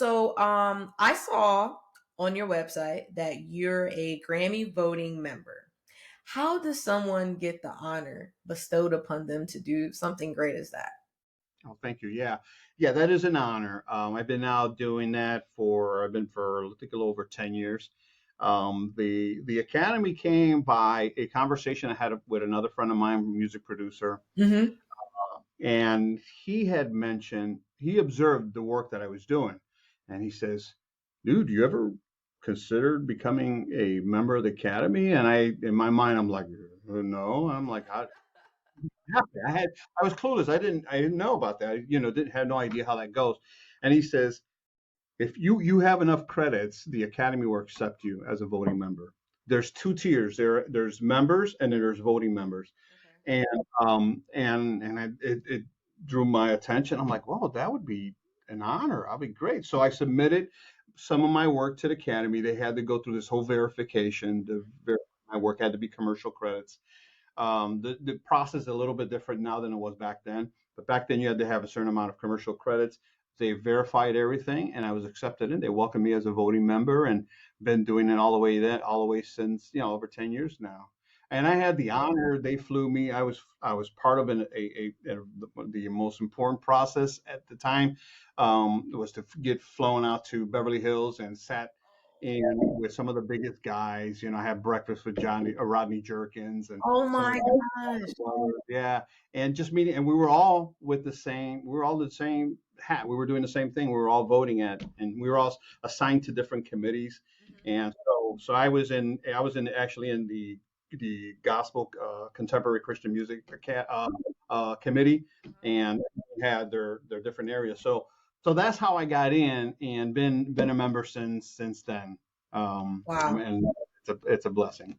So, I saw on your website that you're a Grammy voting member. How does someone get the honor bestowed upon them to do something great as that? Oh, thank you. Yeah, yeah, that is an honor. I've been now doing that I've been for I think a little over 10 years. The Academy came by a conversation I had with another friend of mine, a music producer, Hmm. and he observed the work that I was doing, and he says, "Dude, you ever considered becoming a member of the Academy?" And in my mind, I'm like, "No." I'm like, happened. I was clueless. I didn't know about that. Didn't have no idea how that goes. And he says, if you have enough credits, the Academy will accept you as a voting member. There's two tiers. There's members and then there's voting members. Okay. And it drew my attention. I'm like, well, that would be an honor. I'll be great. So I submitted some of my work to the Academy. They had to go through this whole verification. My work had to be commercial credits. The process is a little bit different now than it was back then. But back then, you had to have a certain amount of commercial credits. They verified everything, and I was accepted in. They welcomed me as a voting member, and been doing it all the way since over 10 years now. And I had the honor. They flew me. I was part of the most important process at the time. Was to get flown out to Beverly Hills and sat in with some of the biggest guys. I had breakfast with Rodney Jerkins and Oh some of my the gosh. brothers. Yeah, and just meeting, and we were all we were all the same hat. We were doing the same thing. We were all voting and we were all assigned to different committees. Mhm. And so I was actually in the gospel contemporary Christian music committee, Uh-huh. and had their different areas. So that's how I got in and been a member since then. Wow. And it's a blessing.